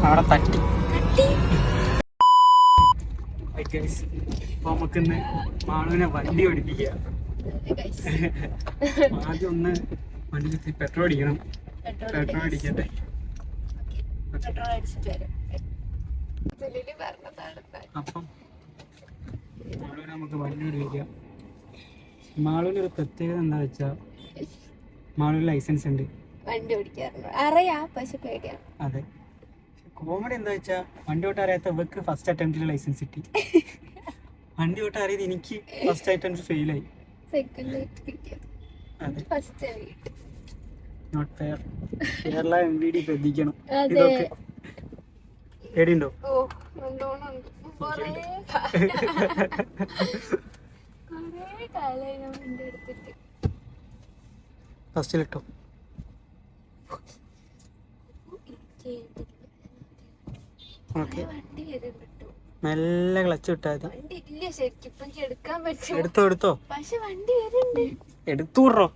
അവിടെ തട്ടി. അപ്പൊ നമുക്കിന്ന് മാളുവിനെ വണ്ടി ഓടിപ്പിക്കുക. ആദ്യം ഒന്ന് വണ്ടിയിൽ പെട്രോൾ അടിക്കണം. പെട്രോൾ അടിക്കട്ടെ. അപ്പം മാളുവിനെ നമുക്ക് വണ്ടി ഓടിപ്പിക്കാം. മാളുവിന് ഒരു പ്രത്യേകത എന്താ വെച്ചാ മാളുവിന് ലൈസൻസ് ഉണ്ട്, വണ്ടി ഓടിക്കാറുണ്ട്, അറിയാം, പക്ഷെ പേടിയാണ്. അതെ. കോമഡി എന്താ വെച്ചാ വണ്ടി ഓട്ടാൻ അറിയാത്ത ഇവക്ക് ഫസ്റ്റ് അറ്റംപ്റ്റിൽ ലൈസൻസ് കിട്ടി. വണ്ടി ഓട്ടാൻ അറിയത് എനിക്ക് ഫസ്റ്റ് അറ്റംപ്റ്റ് ഫെയിലായി. Not fair. കേരള MVD ശ്രദ്ധിക്കണം. ഇതൊക്കെ പേടിയുണ്ടോ? ഫസ്റ്റിലിട്ടോ. ഓക്കെ, നല്ല ക്ലച്ച് വിട്ടാൽ എടുത്തോ എടുത്തോ. എടുത്തൂറോ?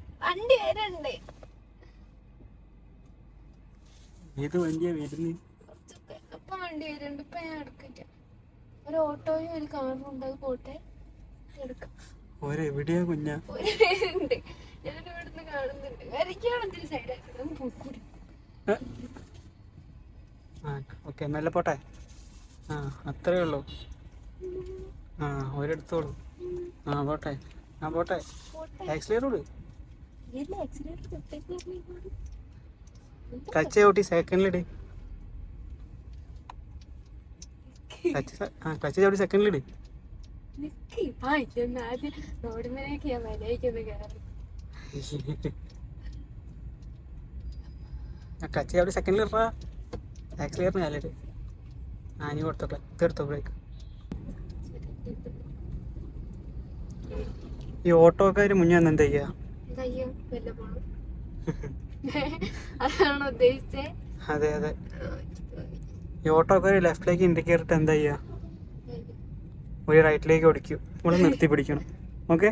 ഏത് വണ്ടിയാ വരുന്നത്? വണ്ടി വരുന്നുണ്ട്. ഇപ്പൊ ഞാൻ എടുക്കില്ല. ഒരു ഓട്ടോയും ഒരു കാറും ഉണ്ട്, അത് പോട്ടെ, എടുക്കാം. ഓരെവിടെയാ കുഞ്ഞാ? ഞാനിവിടുന്ന് കാണുന്നുണ്ട്. വരയ്ക്കാണെന്തൊരു സൈഡാക്കി പോക്കൂടി. ഓക്കെ, മെല്ലെ പോട്ടെ. ആ, അത്രേ ഉള്ളൂ. ആ, ഒരെടുത്തോളൂ. ആ, പോട്ടെ. ആ, പോട്ടെ. ആക്സിലേറ്റർ ക്ലച്ച് ചവിട്ടി സെക്കൻഡിലിട്. ക്ലച്ച് ചവിട്ടി സെക്കൻഡിലിട്. ക്ലച്ച് ചവിട്ടി സെക്കൻഡിലിടാ. ആക്സിലേറ്ററിന് കാലിട്. ആ, നീ കൊടുത്തോട്ടെ. തീർത്തോ ബ്രേക്ക്. ഈ ഓട്ടോക്കാര് മുന്നേ വന്ന് എന്താ ചെയ്യാ? അതെ അതെ. ഈ ഓട്ടോക്കാര് ലെഫ്റ്റിലേക്ക് ഇൻഡിക്കേറ്റർ എന്താ ചെയ്യാ? ഒരു റൈറ്റിലേക്ക് ഓടിക്കും. നമ്മള് നിർത്തി പിടിക്കണം. ഓക്കെ,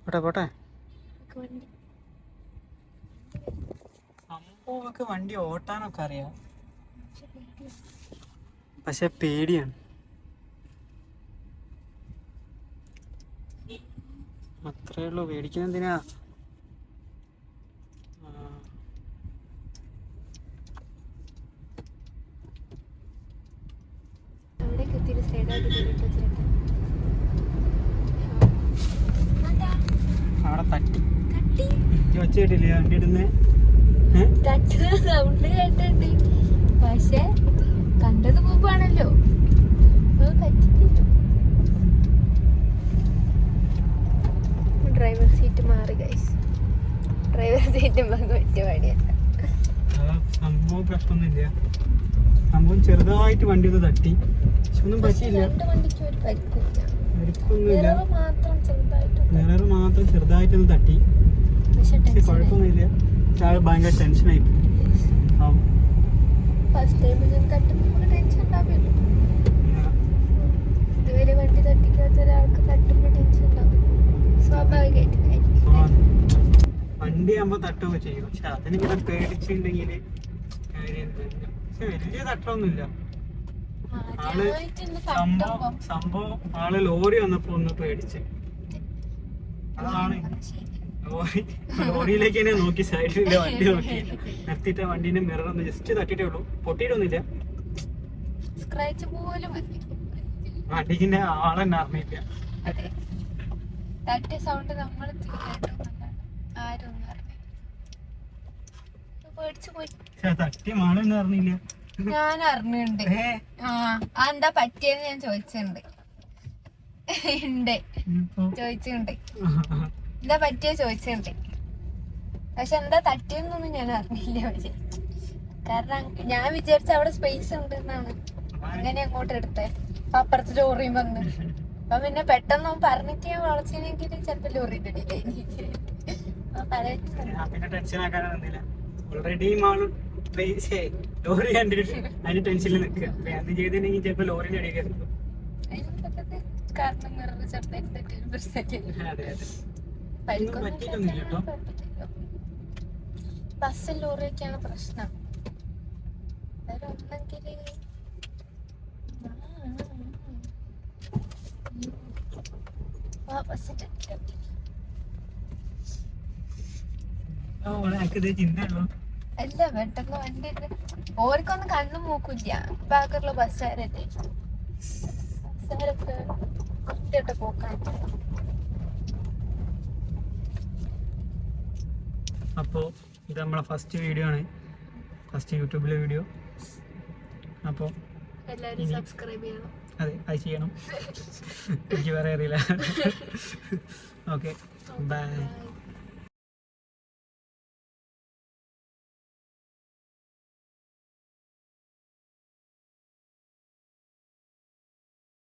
പോട്ടെ പോട്ടെ. സംഭവമൊക്കെ വണ്ടി ഓട്ടാനൊക്കെ അറിയാം, പക്ഷെ പേടിയാണ്. അത്രേ ഉള്ളൂ. പേടിക്കുന്ന എന്തിനാ? അവിടെ തട്ടി ഒച്ച കേട്ടില്ലേ വണ്ടി ഇടുന്നേ? സൗണ്ട് കേട്ടിട്ടുണ്ട്, പക്ഷെ കണ്ടത് പോവാണല്ലോ, പറ്റില്ല. ഡ്രൈവർ സീറ്റ് മാറി ഗൈസ്. ഡ്രൈവർ സീറ്റ് പറ്റിയ പണിയല്ല. സംഭവം പ്രശ്നമൊന്നുമില്ല. സംഭവം ചെറുതായിട്ട് വണ്ടി ഒന്ന് തട്ടി, പക്ഷെ ഒന്നും പറ്റിയില്ല. വണ്ടിക്ക് ഒരു പരിക്കില്ല, പരിക്കൊന്നുമില്ല. മിറർ മാത്രം ചെറുതായിട്ടൊന്ന് തട്ടി, പക്ഷെ കുഴപ്പമൊന്നുമില്ല. ആള് ഭയങ്കര ടെൻഷനായി. ഫസ്റ്റ് ടൈം തട്ടുമ്പോൾ ടെൻഷൻ ഉണ്ടാവില്ല. ഇതുവരെ വണ്ടി തട്ടിക്കാത്ത ഒരാൾക്ക് തട്ടുമ്പോൾ ടെൻഷൻ ഉണ്ടാവും, സ്വാഭാവികമായിട്ട്. വണ്ടി ആകുമ്പോ തട്ടുകയൊക്കെ ചെയ്യും, പക്ഷെ അതിനിങ്ങനെ പേടിച്ചിട്ടുണ്ടെങ്കിൽ പക്ഷെ വലിയ തട്ടൊന്നുമില്ല. സംഭവം ആള് ലോറി വന്നപ്പോ ഒന്ന് പേടിച്ച്. അതാണ് ലോറിയിലേക്ക് തന്നെ നോക്കി, സൈഡിലെ വണ്ടി നോക്കി നിർത്തിയിട്ട് വണ്ടീന്റെ മിറർ ഒന്ന് ജസ്റ്റ് തട്ടിട്ടേ ഉള്ളൂ, പൊട്ടിയിട്ടൊന്നുമില്ല. സ്ക്രാച്ച് പോലും വണ്ടിന്റെ ആളെന്നെ അറിഞ്ഞില്ല. തട്ടിയ സൗണ്ട് നമ്മൾ ആരും പേടിച്ചു പോയി. തട്ടിയ മാളെന്ന് അറിഞ്ഞില്ല. ഞാൻ അറിഞ്ഞിട്ടുണ്ട്. എന്താ പറ്റിയെന്ന് ഞാൻ ചോദിച്ചിട്ടുണ്ട്. ചോദിച്ചിട്ടുണ്ട് എന്താ പറ്റിയ ചോദിച്ചിട്ടുണ്ട്, പക്ഷെ എന്താ തട്ടിയെന്നൊന്നും ഞാൻ അറിഞ്ഞില്ല. പക്ഷെ കാരണം ഞാൻ വിചാരിച്ച അവിടെ സ്പേസ് ഉണ്ട് എന്നാണ്, അങ്ങനെ അങ്ങോട്ട് എടുത്തേ. അപ്പുറത്ത് ലോറിയും വന്ന്, അപ്പൊ പിന്നെ പെട്ടെന്ന് പറഞ്ഞിട്ട് ഞാൻ വളച്ചെങ്കിൽ ചിലപ്പോ ലോറി ലോറി കണ്ടിട്ട് അതിന് ടെൻഷനിൽ നിൽക്കുക. അത് ചെയ്തിട്ടുണ്ടെങ്കിൽ ചിലപ്പോ ലോറിന്റെ അടിയൊക്കെ എടുക്കും. ബസ്സും ലോറിയൊക്കെയാണ് പ്രശ്നം. ഒന്നെങ്കില് അല്ല പെട്ടെന്ന് വണ്ടി ഓർക്കൊന്നും കണ്ണും മൂക്കില്ല ബാക്കിയുള്ള ബസ്സുകാരല്ലേ ബസ്സുകാരൊക്കെ കൃത്യമായിട്ട് പോക്കാൻ. അപ്പോൾ ഇത് നമ്മളെ ഫസ്റ്റ് വീഡിയോ ആണ്, ഫസ്റ്റ് യൂട്യൂബിലെ വീഡിയോ. അപ്പോൾ എല്ലാവരും സബ്സ്ക്രൈബ് ചെയ്യണം. അതെ, അത് ചെയ്യണം. എനിക്ക് വേറെ അറിയില്ല. Okay, by.